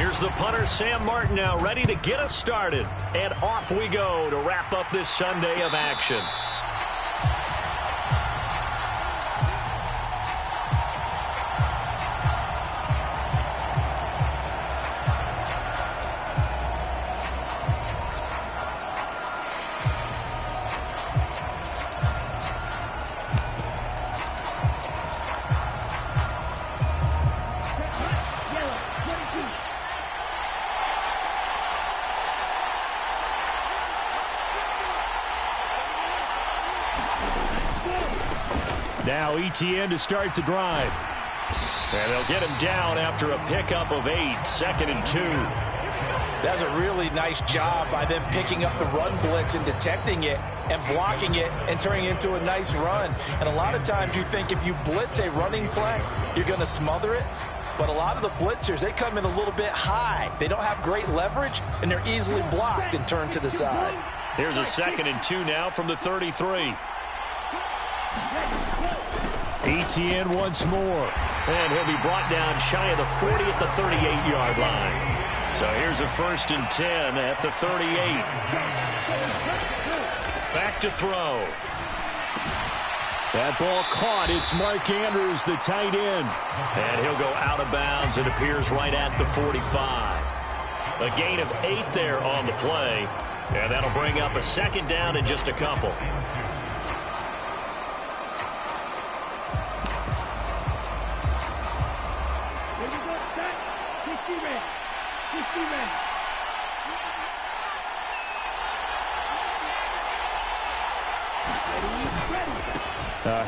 Here's the punter, Sam Martin, now ready to get us started. And off we go to wrap up this Sunday of action. Now ETN to start the drive. And they'll get him down after a pickup of 8, 2nd and 2. That's a really nice job by them picking up the run blitz and detecting it and blocking it and turning it into a nice run. And a lot of times you think if you blitz a running play, you're going to smother it. But a lot of the blitzers, they come in a little bit high. They don't have great leverage, and they're easily blocked and turned to the side. Here's a 2nd and 2 now from the 33. ETN once more. And he'll be brought down shy of the 40 at the 38-yard line. So here's a 1st and 10 at the 38. Back to throw. That ball caught. It's Mark Andrews, the tight end. And he'll go out of bounds. It appears right at the 45. A gain of 8 there on the play. And that'll bring up a 2nd down and just a couple.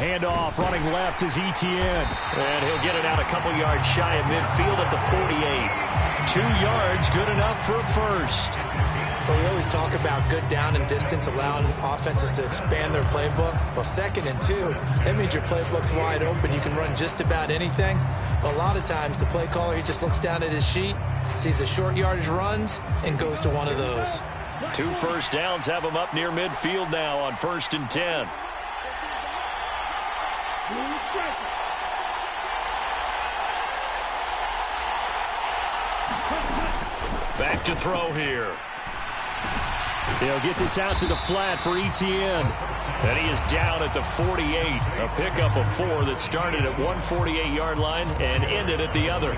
Handoff running left is ETN. And he'll get it out a couple yards shy of midfield at the 48. 2 yards, good enough for a first. Well, we always talk about good down and distance, allowing offenses to expand their playbook. Well, 2nd and 2, that means your playbook's wide open. You can run just about anything. But a lot of times, the play caller, he just looks down at his sheet, sees the short yardage runs, and goes to one of those. 2 first downs have him up near midfield now on 1st and 10. Back to throw here. They'll get this out to the flat for ETN. And he is down at the 48. A pickup of 4 that started at one 48-yard line and ended at the other.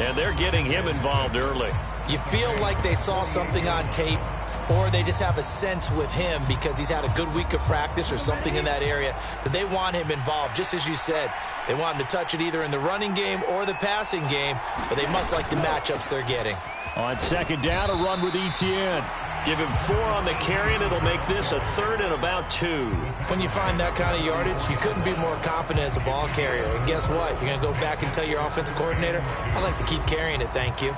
And they're getting him involved early. You feel like they saw something on tape, or they just have a sense with him because he's had a good week of practice or something in that area that they want him involved. Just as you said, they want him to touch it either in the running game or the passing game, but they must like the matchups they're getting. On 2nd down, a run with ETN. Give him 4 on the carry, and it'll make this a 3rd and about 2. When you find that kind of yardage, you couldn't be more confident as a ball carrier. And guess what? You're going to go back and tell your offensive coordinator, I'd like to keep carrying it, thank you.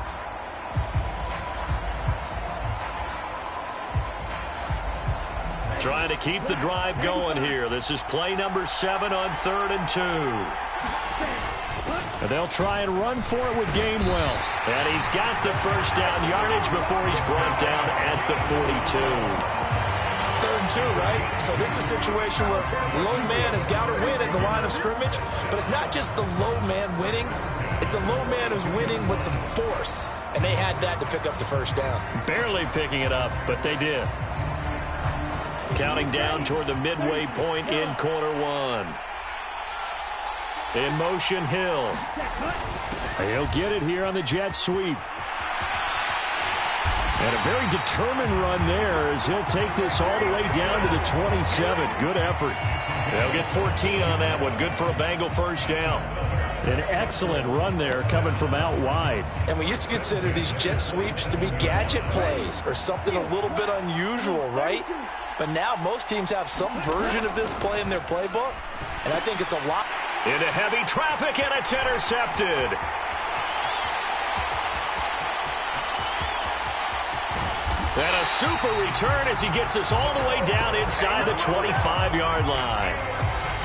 Trying to keep the drive going here. This is play number 7 on 3rd and 2. And they'll try and run for it with Gainwell. And he's got the first down yardage before he's brought down at the 42. 3rd and 2, right? So this is a situation where low man has got to win at the line of scrimmage, but it's not just the low man winning. It's the low man who's winning with some force, and they had that to pick up the first down. Barely picking it up, but they did. Counting down toward the midway point in quarter 1. In motion, Hill. He'll get it here on the jet sweep. And a very determined run there as he'll take this all the way down to the 27. Good effort. They'll get 14 on that one. Good for a Bengal first down. An excellent run there coming from out wide. And we used to consider these jet sweeps to be gadget plays or something a little bit unusual, right? But now most teams have some version of this play in their playbook, and I think it's a lot. Into heavy traffic, and it's intercepted. And a super return as he gets us all the way down inside the 25-yard line.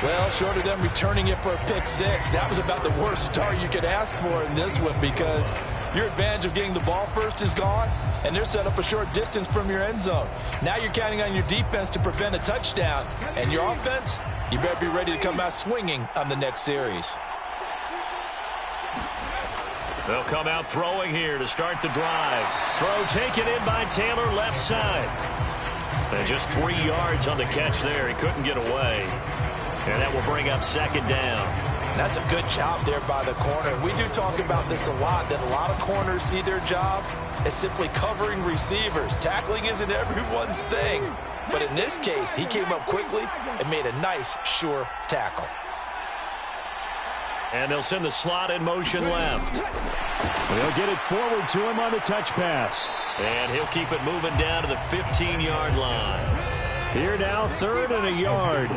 Well, short of them returning it for a pick 6, that was about the worst start you could ask for in this one because your advantage of getting the ball first is gone, and they're set up a short distance from your end zone. Now you're counting on your defense to prevent a touchdown, and your offense, you better be ready to come out swinging on the next series. They'll come out throwing here to start the drive. Throw taken in by Taylor, left side. And just 3 yards on the catch there. He couldn't get away. And that will bring up second down. That's a good job there by the corner. We do talk about this a lot, that a lot of corners see their job as simply covering receivers. Tackling isn't everyone's thing. But in this case, he came up quickly and made a nice, sure tackle. And they'll send the slot in motion left. They'll get it forward to him on the touch pass. And he'll keep it moving down to the 15-yard line. Here now, 3rd and a yard.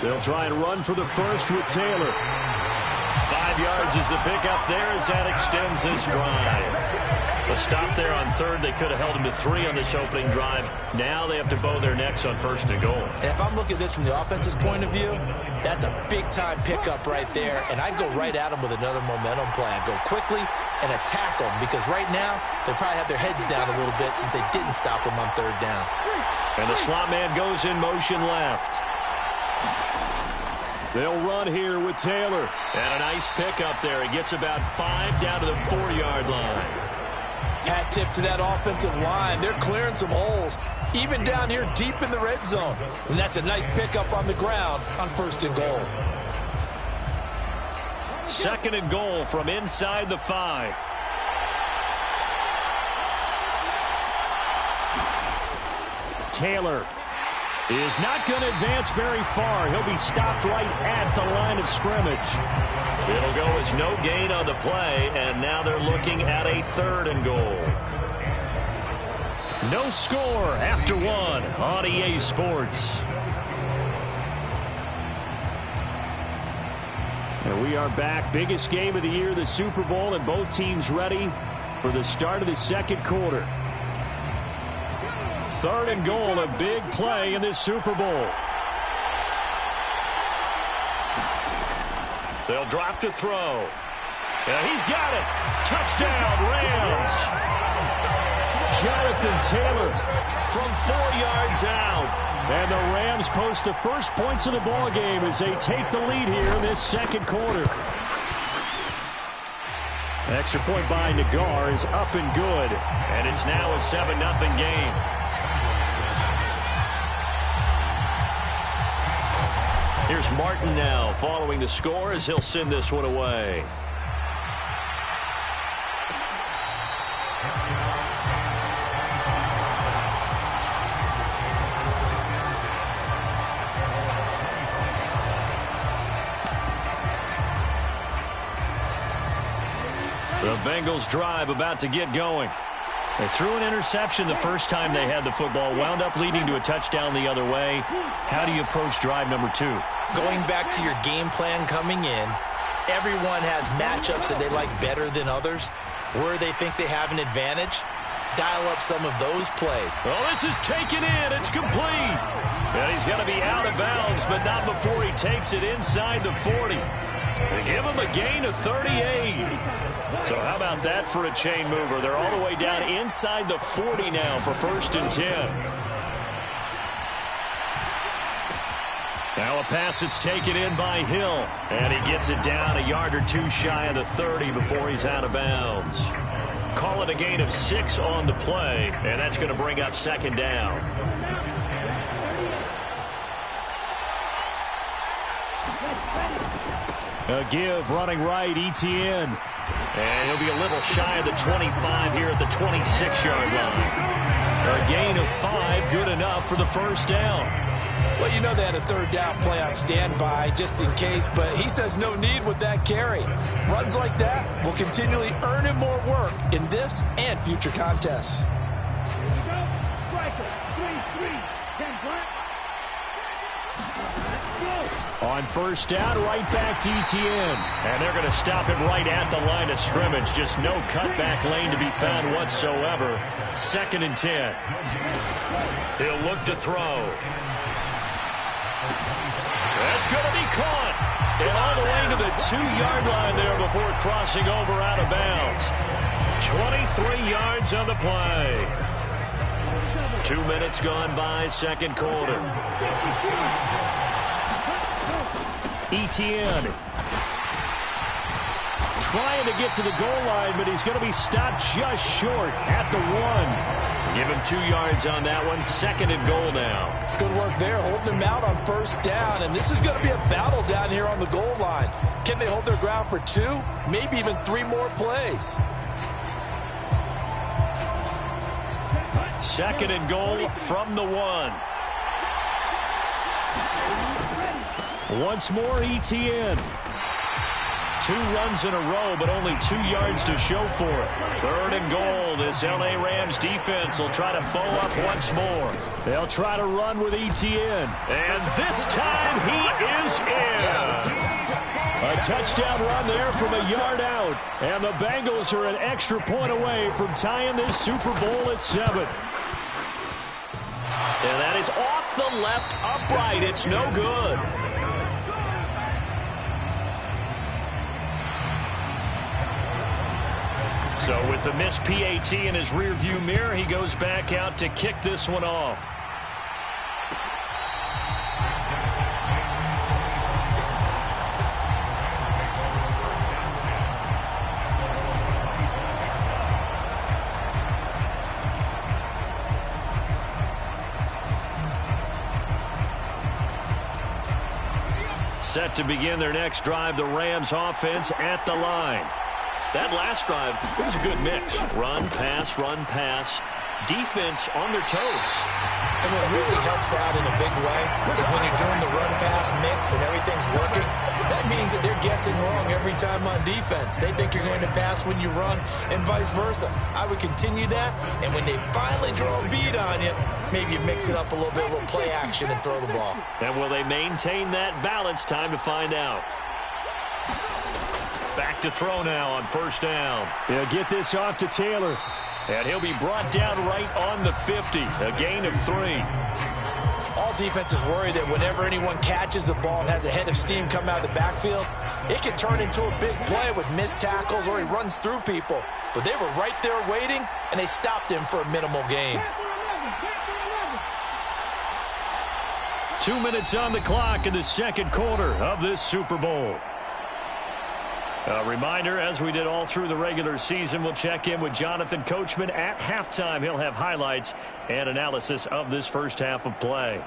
They'll try and run for the first with Taylor. 5 yards is the pickup there as that extends this drive. A stop there on 3rd. They could have held him to 3 on this opening drive. Now they have to bow their necks on 1st and goal. And if I'm looking at this from the offense's point of view, that's a big-time pickup right there. And I'd go right at him with another momentum play. I'd go quickly and attack them because right now they probably have their heads down a little bit since they didn't stop him on 3rd down. And the slot man goes in motion left. They'll run here with Taylor. And a nice pickup there. He gets about 5 down to the 4-yard line. Hat tip to that offensive line. They're clearing some holes, even down here deep in the red zone. And that's a nice pickup on the ground on 1st and goal. 2nd and goal from inside the 5. Taylor is not going to advance very far. He'll be stopped right at the line of scrimmage. It'll go as no gain on the play, and now they're looking at a 3rd and goal. No score after 1 on EA Sports. And we are back. Biggest game of the year, the Super Bowl, and both teams ready for the start of the 2nd quarter. 3rd and goal, a big play in this Super Bowl. They'll drop to throw. And he's got it. Touchdown, Rams. Jonathan Taylor from 4 yards out. And the Rams post the first points of the ball game as they take the lead here in this 2nd quarter. Extra point by Nagar is up and good. And it's now a 7-0 game. Here's Martin now following the score as he'll send this one away. The Bengals drive about to get going. They threw an interception the first time they had the football, wound up leading to a touchdown the other way. How do you approach drive number 2? Going back to your game plan coming in, everyone has matchups that they like better than others. Where they think they have an advantage, dial up some of those plays. Well, this is taken in. It's complete. And he's going to be out of bounds, but not before he takes it inside the 40. They give him a gain of 38. So how about that for a chain mover? They're all the way down inside the 40 now for 1st and 10. Now a pass that's taken in by Hill. And he gets it down a yard or 2 shy of the 30 before he's out of bounds. Call it a gain of 6 on the play. And that's going to bring up 2nd down. A give running right, Etienne. And he'll be a little shy of the 25 here at the 26-yard line. A gain of 5, good enough for the 1st down. Well, you know they had a 3rd down play on standby just in case, but he says no need with that carry. Runs like that will continually earn him more work in this and future contests. On 1st down, right back to Etienne. And they're going to stop him right at the line of scrimmage. Just no cutback lane to be found whatsoever. 2nd and 10. He'll look to throw. That's going to be caught. And all the way to the 2-yard line there before crossing over out of bounds. 23 yards on the play. 2 minutes gone by, 2nd quarter. Etienne trying to get to the goal line, but he's going to be stopped just short at the 1. Give him 2 yards on that one. 2nd and goal now. Good work there, holding him out on 1st down. And this is going to be a battle down here on the goal line. Can they hold their ground for 2, maybe even 3 more plays? 2nd and goal from the 1. Once more, Etienne. 2 runs in a row, but only 2 yards to show for it. 3rd and goal. This L.A. Rams defense will try to bow up once more. They'll try to run with Etienne. And this time he is in. Yes. A touchdown run there from a yard out. And the Bengals are an extra point away from tying this Super Bowl at 7. And that is off the left upright. It's no good. So with the missed PAT in his rearview mirror, he goes back out to kick this one off. Set to begin their next drive, the Rams offense at the line. That last drive, it was a good mix. Run, pass, defense on their toes. And what really helps out in a big way is when you're doing the run-pass mix and everything's working, that means that they're guessing wrong every time on defense. They think you're going to pass when you run and vice versa. I would continue that, and when they finally draw a bead on you, maybe you mix it up a little bit, a little play action and throw the ball. And will they maintain that balance? Time to find out. Back to throw now on 1st down. They'll get this off to Taylor. And he'll be brought down right on the 50. A gain of 3. All defenses worry that whenever anyone catches the ball and has a head of steam come out of the backfield, it can turn into a big play with missed tackles or he runs through people. But they were right there waiting, and they stopped him for a minimal gain. 2 minutes on the clock in the 2nd quarter of this Super Bowl. A reminder, as we did all through the regular season, we'll check in with Jonathan Coachman at halftime. He'll have highlights and analysis of this first half of play.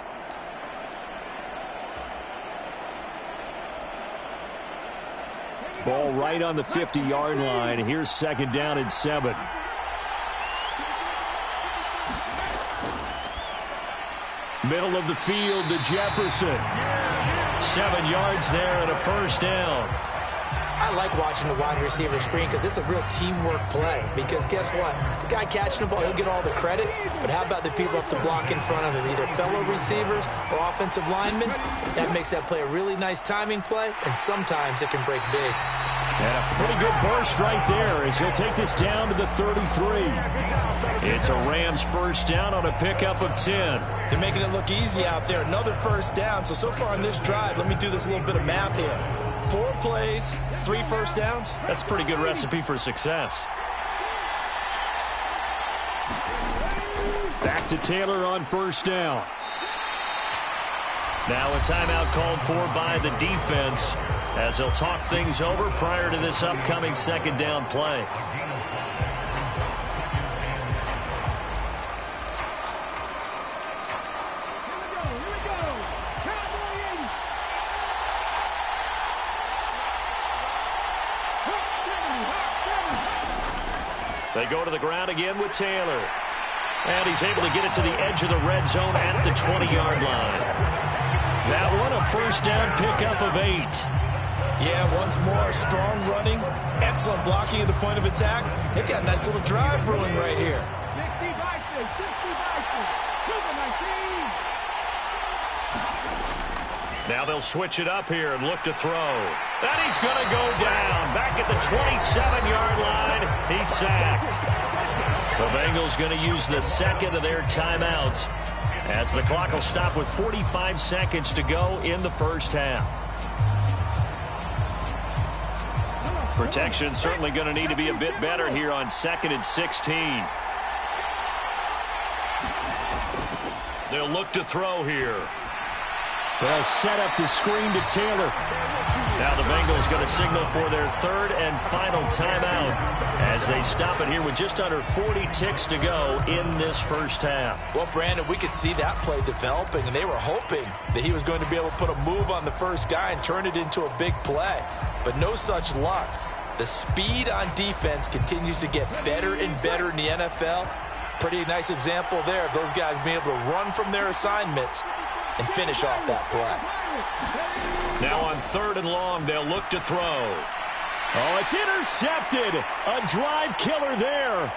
Ball right on the 50-yard line. Here's 2nd down and 7. Middle of the field to Jefferson. 7 yards there and a 1st down. I like watching the wide receiver screen because it's a real teamwork play. Because guess what? The guy catching the ball, he'll get all the credit. But how about the people up to block in front of him, either fellow receivers or offensive linemen? That makes that play a really nice timing play, and sometimes it can break big. And a pretty good burst right there as he'll take this down to the 33. It's a Rams 1st down on a pickup of 10. They're making it look easy out there. Another 1st down. So far on this drive, let me do this little bit of math here. 4 plays, 3 1st downs. That's a pretty good recipe for success. Back to Taylor on 1st down. Now a timeout called for by the defense as they'll talk things over prior to this upcoming 2nd down play. They go to the ground again with Taylor. And he's able to get it to the edge of the red zone at the 20-yard line. That one, a 1st down pickup of 8. Yeah, once more, strong running, excellent blocking at the point of attack. They've got a nice little drive brewing right here. Now they'll switch it up here and look to throw. And he's going to go down. Back at the 27-yard line. He's sacked. The Bengals going to use the 2nd of their timeouts as the clock will stop with 45 seconds to go in the 1st half. Protection certainly going to need to be a bit better here on 2nd and 16. They'll look to throw here. They'll set up the screen to Taylor. Now the Bengals going to signal for their third and final timeout as they stop it here with just under 40 ticks to go in this first half. Well, Brandon, we could see that play developing, and they were hoping that he was going to be able to put a move on the first guy and turn it into a big play. But no such luck. The speed on defense continues to get better and better in the NFL. Pretty nice example there of those guys being able to run from their assignments and finish off that play. Now on 3rd and long, they'll look to throw. Oh, it's intercepted. A drive killer there.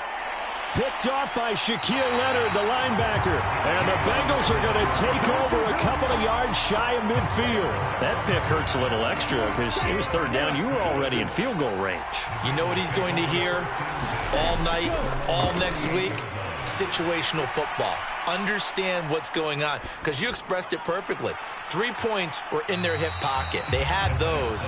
Picked off by Shaquille Leonard, the linebacker. And the Bengals are going to take over a couple of yards shy of midfield. That pick hurts a little extra because it was 3rd down. You were already in field goal range. You know what he's going to hear all night, all next week? Situational football. Understand what's going on, because you expressed it perfectly. 3 points were in their hip pocket. They had those.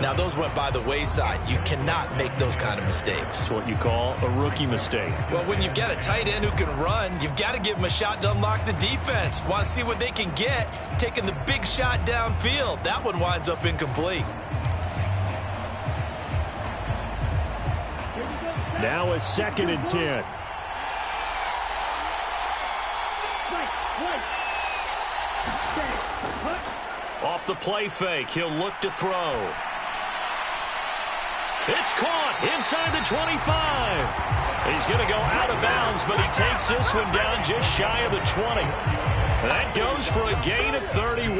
Now, those went by the wayside. You cannot make those kind of mistakes. That's what you call a rookie mistake. Well, when you've got a tight end who can run, you've got to give him a shot to unlock the defense. Want to see what they can get, taking the big shot downfield. That one winds up incomplete. Now a 2nd and 10. Off the play fake, he'll look to throw. It's caught inside the 25. He's going to go out of bounds, but he takes this one down just shy of the 20. That goes for a gain of 31.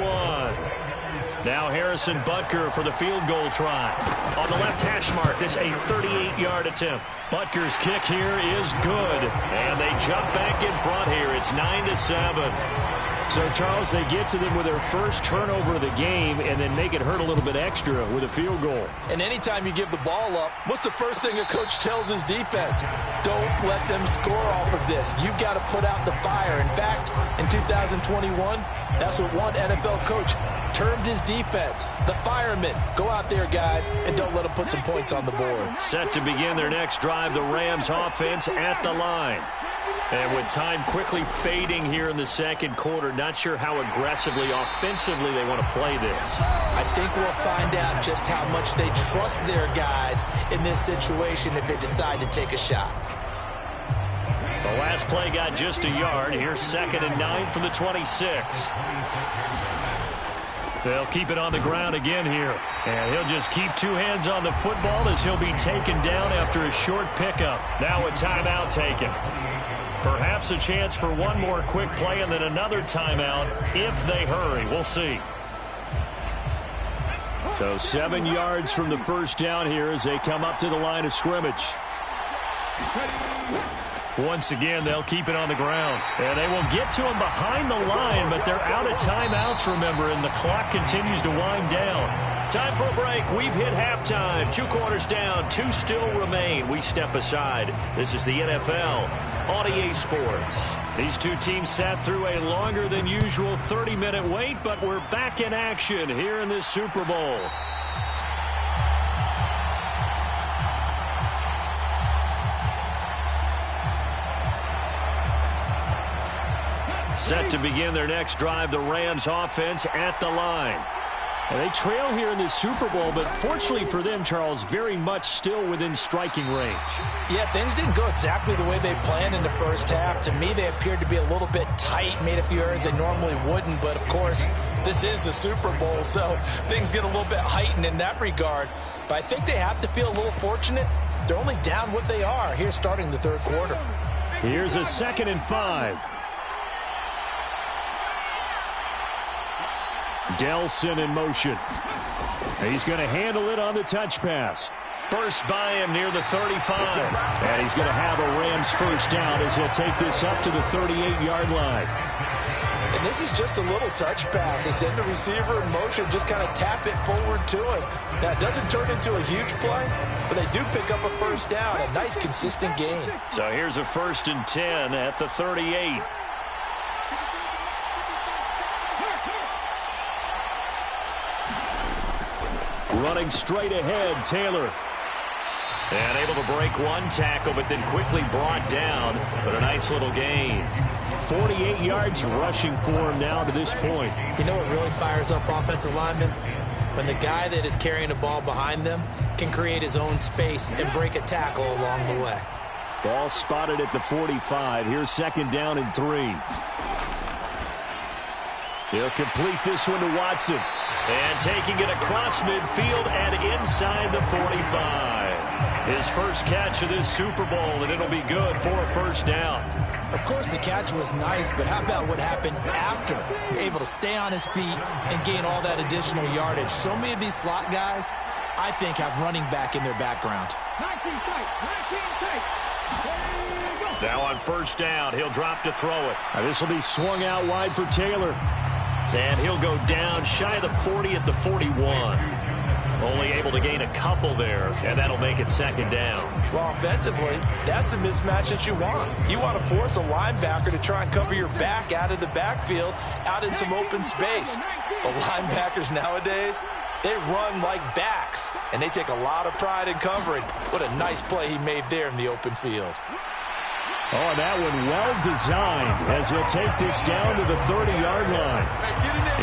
Now Harrison Butker for the field goal try. On the left hash mark, this a 38-yard attempt. Butker's kick here is good, and they jump back in front here. It's 9-7. So, Charles, they get to them with their first turnover of the game and then make it hurt a little bit extra with a field goal. And anytime you give the ball up, what's the first thing a coach tells his defense? Don't let them score off of this. You've got to put out the fire. In fact, in 2021, that's what one NFL coach termed his defense, the firemen. Go out there, guys, and don't let them put some points on the board. Set to begin their next drive, the Rams offense at the line. And with time quickly fading here in the second quarter, not sure how aggressively, offensively they want to play this. I think we'll find out just how much they trust their guys in this situation if they decide to take a shot. The last play got just a yard. Here's 2nd and 9 from the 26. They'll keep it on the ground again here. And he'll just keep 2 hands on the football as he'll be taken down after a short pickup. Now a timeout taken. Perhaps a chance for one more quick play and then another timeout if they hurry. We'll see. So 7 yards from the first down here as they come up to the line of scrimmage. Once again, they'll keep it on the ground. And they will get to him behind the line, but they're out of timeouts, remember, and the clock continues to wind down. Time for a break. We've hit halftime. 2 quarters down, 2 still remain. We step aside. This is the NFL on EA Sports. These two teams sat through a longer than usual 30-minute wait, but we're back in action here in this Super Bowl. Set to begin their next drive, the Rams offense at the line. And they trail here in this Super Bowl, but fortunately for them, Charles, very much still within striking range. Yeah, things didn't go exactly the way they planned in the first half. To me, they appeared to be a little bit tight, made a few errors they normally wouldn't. But, of course, this is the Super Bowl, so things get a little bit heightened in that regard. But I think they have to feel a little fortunate. They're only down what they are here starting the third quarter. Here's a 2nd and 5. Delson in motion. He's going to handle it on the touch pass. Burst by him near the 35. And he's going to have a Rams first down as he'll take this up to the 38-yard line. And this is just a little touch pass. They send the receiver in motion, just kind of tap it forward to him. Now, it doesn't turn into a huge play, but they do pick up a first down, a nice, consistent gain. So here's a 1st and 10 at the 38. Running straight ahead, Taylor. And able to break one tackle, but then quickly brought down. But a nice little gain. 48 yards rushing for him now to this point. You know what really fires up offensive linemen? When the guy that is carrying the ball behind them can create his own space and break a tackle along the way. Ball spotted at the 45. Here's 2nd down and 3. He'll complete this one to Watson. And taking it across midfield and inside the 45. His first catch of this Super Bowl, and it'll be good for a 1st down. Of course, the catch was nice, but how about what happened after? Able to stay on his feet and gain all that additional yardage. So many of these slot guys, I think, have running back in their background. Now on 1st down, he'll drop to throw it. This will be swung out wide for Taylor. And he'll go down shy of the 40 at the 41. Only able to gain a couple there, and that'll make it 2nd down. Well, offensively, that's the mismatch that you want. You want to force a linebacker to try and cover your back out of the backfield, out in some open space. The linebackers nowadays, they run like backs, and they take a lot of pride in covering. What a nice play he made there in the open field. Oh, that one well designed as he'll take this down to the 30-yard line.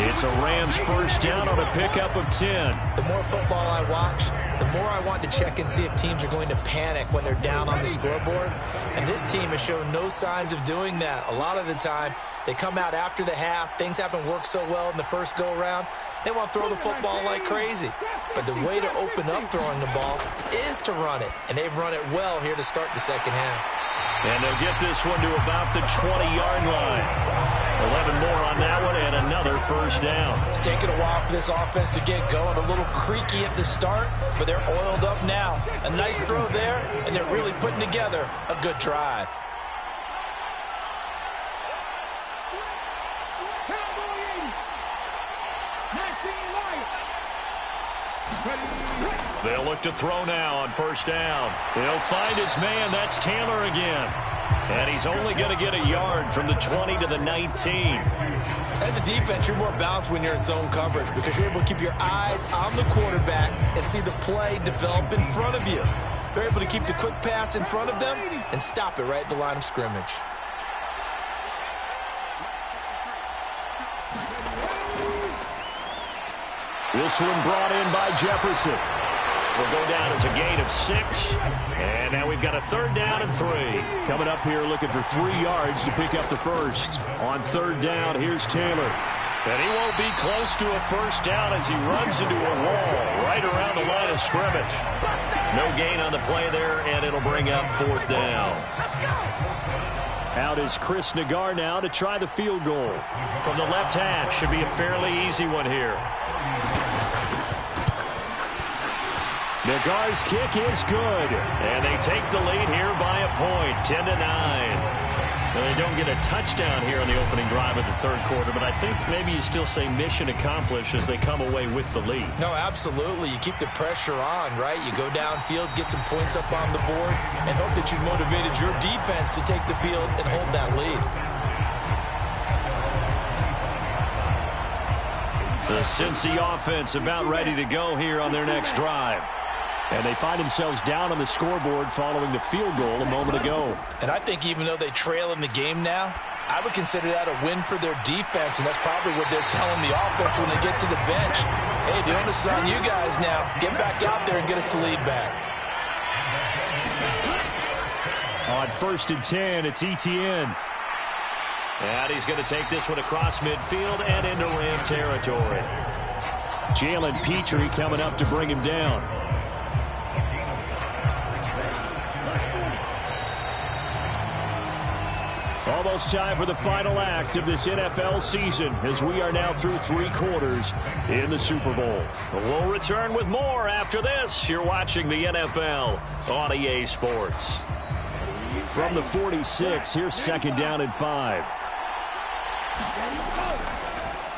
It's a Rams 1st down on a pickup of 10. The more football I watch, the more I want to check and see if teams are going to panic when they're down on the scoreboard. And this team has shown no signs of doing that. A lot of the time, they come out after the half. Things haven't worked so well in the first go-around. They want to throw the football like crazy. But the way to open up throwing the ball is to run it. And they've run it well here to start the 2nd half. And they'll get this one to about the 20-yard line. 11 more on that one and another 1st down. It's taken a while for this offense to get going. A little creaky at the start, but they're oiled up now. A nice throw there, and they're really putting together a good drive. They'll look to throw now on 1st down. He'll find his man. That's Taylor again. And he's only going to get a yard from the 20 to the 19. As a defense, you're more balanced when you're in zone coverage because you're able to keep your eyes on the quarterback and see the play develop in front of you. They're able to keep the quick pass in front of them and stop it right at the line of scrimmage. This one brought in by Jefferson. Will go down as a gain of 6. And now we've got a 3rd down and 3. Coming up here looking for 3 yards to pick up the 1st. On 3rd down, here's Taylor. And he won't be close to a 1st down as he runs into a wall right around the line of scrimmage. No gain on the play there, and it'll bring up 4th down. Out is Chris Nagar now to try the field goal. From the left hash, should be a fairly easy one here. Nagar's kick is good, and they take the lead here by a point, 10-9. Now, they don't get a touchdown here on the opening drive of the 3rd quarter, but I think maybe you still say mission accomplished as they come away with the lead. No, absolutely. You keep the pressure on, right? You go downfield, get some points up on the board, and hope that you motivated your defense to take the field and hold that lead. The Cincy offense about ready to go here on their next drive. And they find themselves down on the scoreboard following the field goal a moment ago. And I think even though they trail in the game now, I would consider that a win for their defense, and that's probably what they're telling the offense when they get to the bench. Hey, the onus is on you guys now. Get back out there and get us the lead back. On 1st and 10, it's Etienne. And he's going to take this one across midfield and into Ram territory. Jalen Petrie coming up to bring him down. Almost time for the final act of this NFL season as we are now through 3 quarters in the Super Bowl. We'll return with more after this. You're watching the NFL on EA Sports. From the 46, here's 2nd down and 5.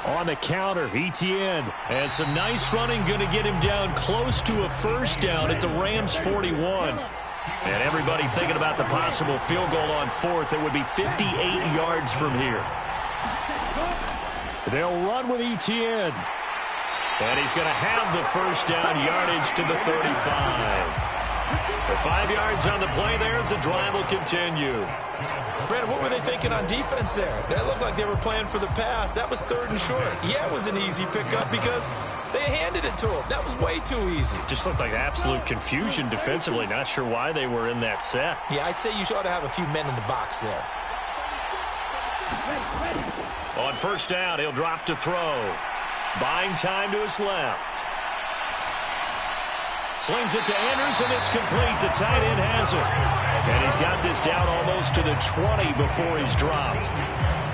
On the counter, Etienne. And some nice running going to get him down close to a 1st down at the Rams 41. And everybody thinking about the possible field goal on 4th. It would be 58 yards from here. They'll run with Etienne. And he's going to have the 1st down yardage to the 35. The 5 yards on the play there as the drive will continue. Brandon, what were they thinking on defense there? That looked like they were playing for the pass. That was 3rd and short. Yeah, it was an easy pickup because they handed it to him. That was way too easy. Just looked like absolute confusion defensively. Not sure why they were in that set. Yeah, I'd say you ought to have a few men in the box there. On 1st down, he'll drop to throw. Buying time to his left. Slings it to Andrews, and it's complete. The tight end has it. And he's got this down almost to the 20 before he's dropped.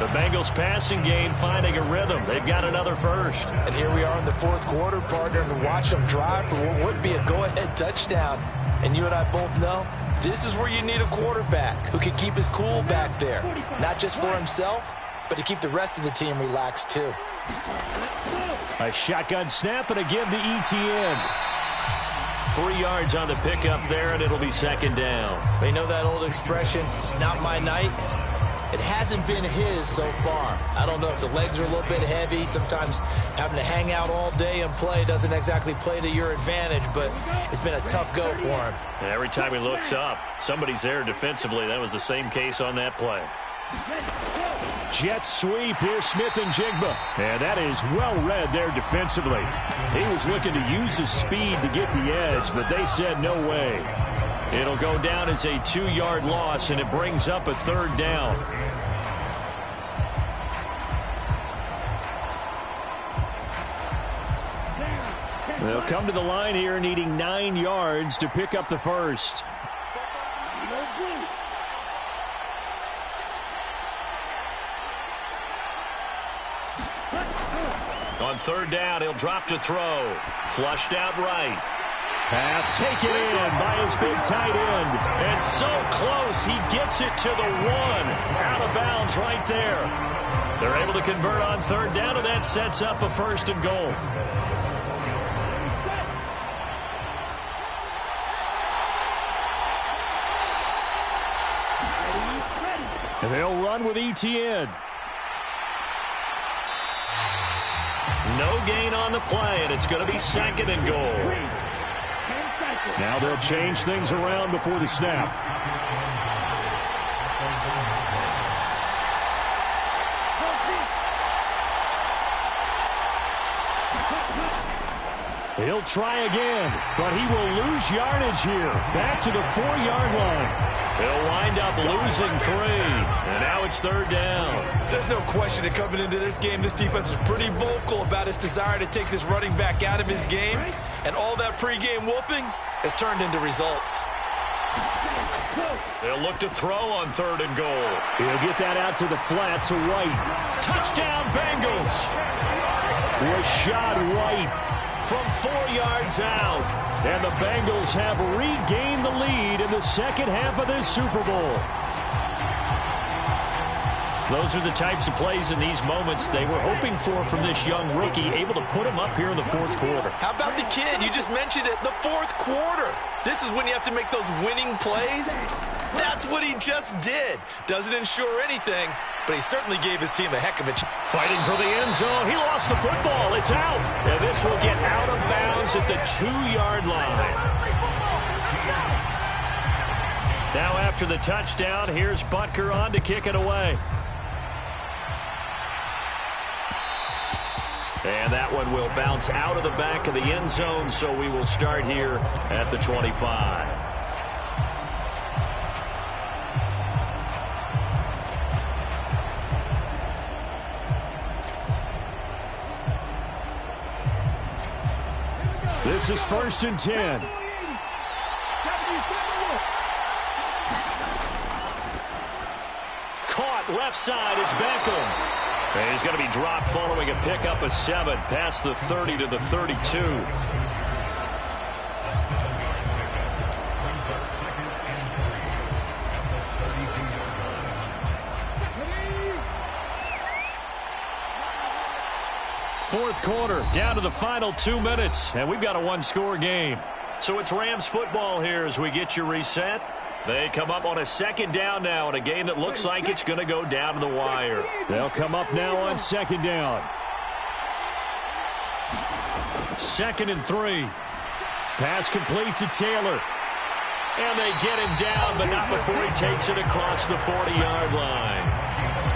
The Bengals passing game finding a rhythm. They've got another first. And here we are in the 4th quarter, partner, and watch them drive for what would be a go-ahead touchdown. And you and I both know this is where you need a quarterback who can keep his cool back there. Not just for himself, but to keep the rest of the team relaxed too. A shotgun snap and a give to ETN. 3 yards on the pickup there, and it'll be 2nd down. You know that old expression, it's not my night? It hasn't been his so far. I don't know if the legs are a little bit heavy. Sometimes having to hang out all day and play doesn't exactly play to your advantage, but it's been a tough go for him. And every time he looks up, somebody's there defensively. That was the same case on that play. Jet sweep. Here's Smith and Jigba. And that is well read there defensively. He was looking to use his speed to get the edge, but they said no way. It'll go down as a 2-yard loss, and it brings up a 3rd down. They'll come to the line here needing 9 yards to pick up the first. On 3rd down, he'll drop to throw. Flushed out right. Pass taken in by his big tight end. And so close, he gets it to the 1. Out of bounds right there. They're able to convert on 3rd down, and that sets up a 1st and goal. And they'll run with ETN. No gain on the play, and it's going to be 2nd and goal. Now they'll change things around before the snap. He'll try again, but he will lose yardage here. Back to the 4-yard line. They'll wind up losing 3, and now it's 3rd down. There's no question that coming into this game, this defense is pretty vocal about its desire to take this running back out of his game, and all that pregame wolfing has turned into results. They'll look to throw on 3rd and goal. He'll get that out to the flat to White. Touchdown, Bengals! Rashad White from 4 yards out. And the Bengals have regained the lead in the 2nd half of this Super Bowl. Those are the types of plays in these moments they were hoping for from this young rookie, able to put him up here in the 4th quarter. How about the kid? You just mentioned it, the 4th quarter. This is when you have to make those winning plays. That's what he just did. Doesn't ensure anything, but he certainly gave his team a heck of a chance. Fighting for the end zone. He lost the football. It's out. And this will get out of bounds at the 2-yard line. Now after the touchdown, here's Butker on to kick it away. And that one will bounce out of the back of the end zone, so we will start here at the 25. This is 1st and 10. Caught left side. It's Beckham. And he's going to be dropped following a pickup of 7 past the 30 to the 32. Fourth quarter, down to the final 2 minutes, and we've got a 1-score game. So it's Rams football here as we get you reset. They come up on a 2nd down now in a game that looks like it's going to go down to the wire. They'll come up now on 2nd down. 2nd and 3. Pass complete to Taylor. And they get him down, but not before he takes it across the 40-yard line.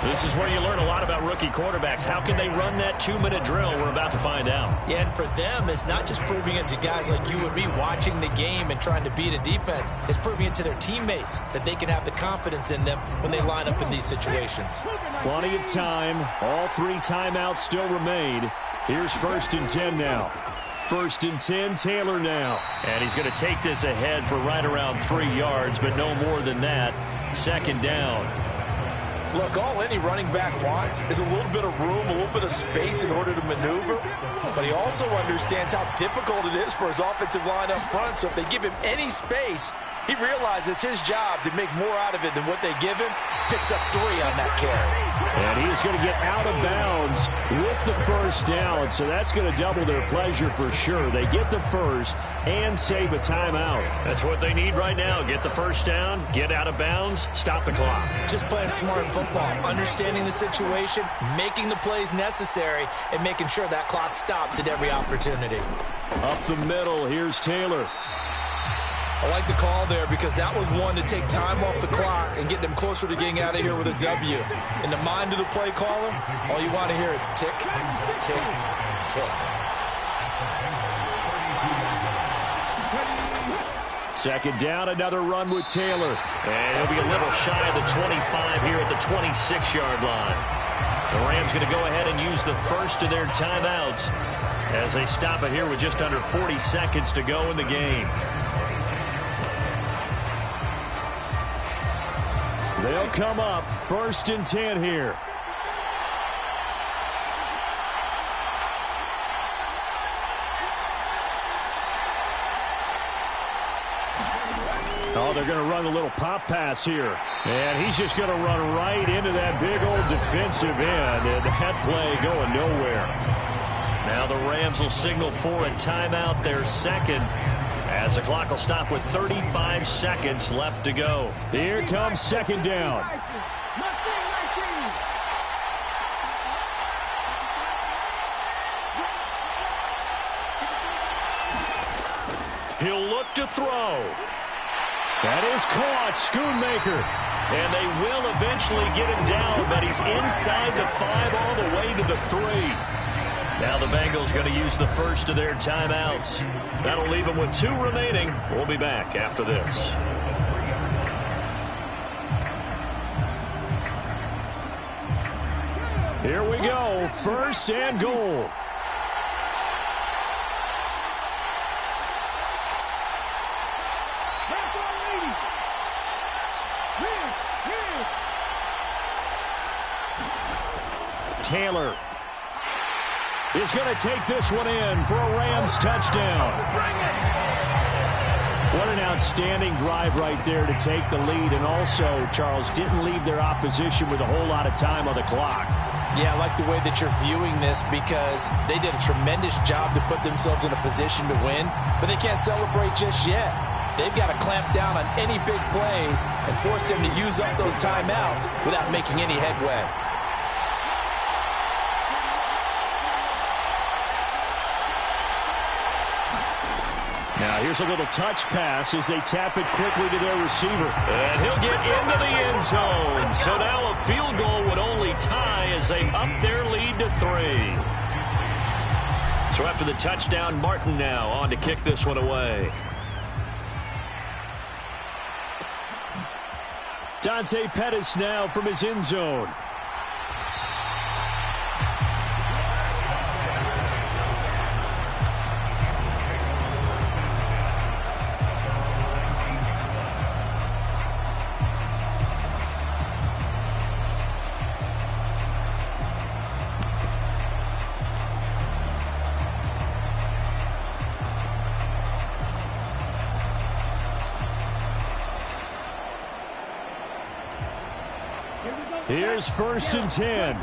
This is where you learn a lot about rookie quarterbacks. How can they run that 2-minute drill? We're about to find out. Yeah, and for them, it's not just proving it to guys like you and me watching the game and trying to beat a defense. It's proving it to their teammates that they can have the confidence in them when they line up in these situations. Plenty of time. All 3 timeouts still remain. Here's 1st and 10 now. 1st and 10, Taylor now. And he's going to take this ahead for right around 3 yards, but no more than that. 2nd down. Look, all any running back wants is a little bit of room, a little bit of space in order to maneuver. But he also understands how difficult it is for his offensive line up front. So if they give him any space, he realizes his job to make more out of it than what they give him. Picks up 3 on that carry. And he is going to get out of bounds with the 1st down. So that's going to double their pleasure for sure. They get the 1st and save a timeout. That's what they need right now. Get the 1st down, get out of bounds, stop the clock. Just playing smart football, understanding the situation, making the plays necessary, and making sure that clock stops at every opportunity. Up the middle, here's Taylor. I like the call there because that was one to take time off the clock and get them closer to getting out of here with a W. In the mind of the play caller, all you want to hear is tick, tick, tick. 2nd down, another run with Taylor. And he'll be a little shy of the 25 here at the 26-yard line. The Rams going to go ahead and use the 1st of their timeouts as they stop it here with just under 40 seconds to go in the game. They'll come up 1st and 10 here. Oh, they're going to run a little pop pass here. And he's just going to run right into that big old defensive end. And that play going nowhere. Now the Rams will signal for a timeout, their 2nd. As the clock will stop with 35 seconds left to go. Here comes 2nd down. He'll look to throw. That is caught. Schoonmaker. And they will eventually get him down, but he's inside the 5 all the way to the 3. Now the Bengals going to use the 1st of their timeouts. That'll leave them with 2 remaining. We'll be back after this. Here we go. 1st and goal. Taylor is going to take this one in for a Rams touchdown. What an outstanding drive right there to take the lead. And also, Charles, didn't leave their opposition with a whole lot of time on the clock. Yeah, I like the way that you're viewing this because they did a tremendous job to put themselves in a position to win, but they can't celebrate just yet. They've got to clamp down on any big plays and force them to use up those timeouts without making any headway. Now here's a little touch pass as they tap it quickly to their receiver. And he'll get into the end zone. So now a field goal would only tie as they up their lead to 3. So after the touchdown, Martin now on to kick this one away. Dante Pettis now from his end zone. Here's 1st and 10.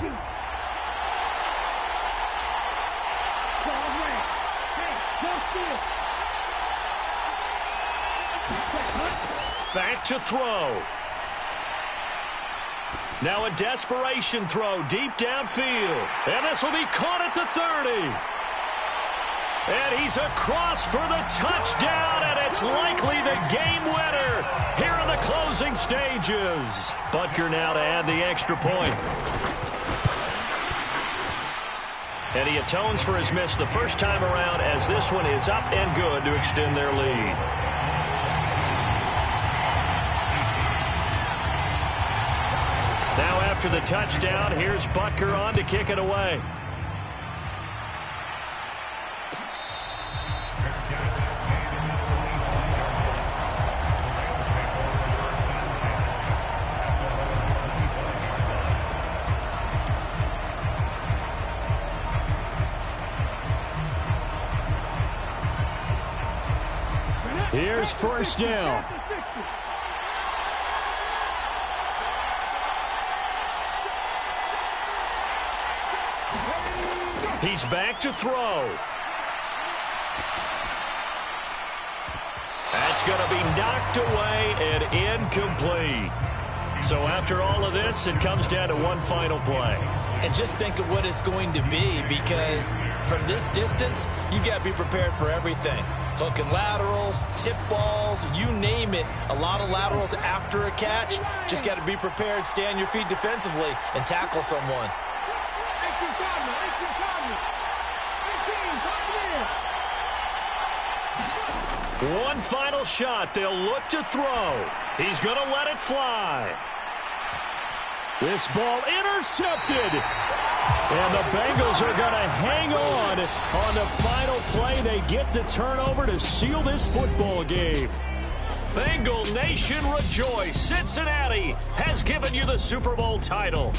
Back to throw. Now a desperation throw deep downfield. And this will be caught at the 30. And he's across for the touchdown, and it's likely the game winner here in the closing stages. Butker now to add the extra point. And he atones for his miss the first time around as this one is up and good to extend their lead. Now after the touchdown, here's Butker on to kick it away. Here's first down. He's back to throw. That's going to be knocked away and incomplete. So after all of this, it comes down to one final play. And just think of what it's going to be, because from this distance, you got to be prepared for everything. Hook and laterals, tip balls, you name it. A lot of laterals after a catch. Just got to be prepared, stay on your feet defensively, and tackle someone. One final shot. They'll look to throw. He's going to let it fly. This ball intercepted. And the Bengals are going to hang on the final play. They get the turnover to seal this football game. Bengal Nation rejoice. Cincinnati has given you the Super Bowl title.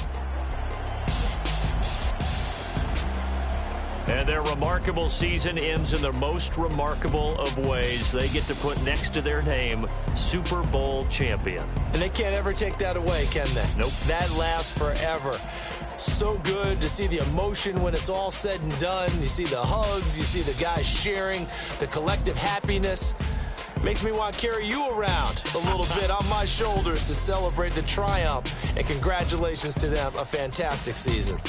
And their remarkable season ends in the most remarkable of ways. They get to put next to their name, Super Bowl champion. And they can't ever take that away, can they? Nope. That lasts forever. So good to see the emotion when it's all said and done. You see the hugs, you see the guys sharing, the collective happiness. Makes me want to carry you around a little bit on my shoulders to celebrate the triumph. And congratulations to them, a fantastic season.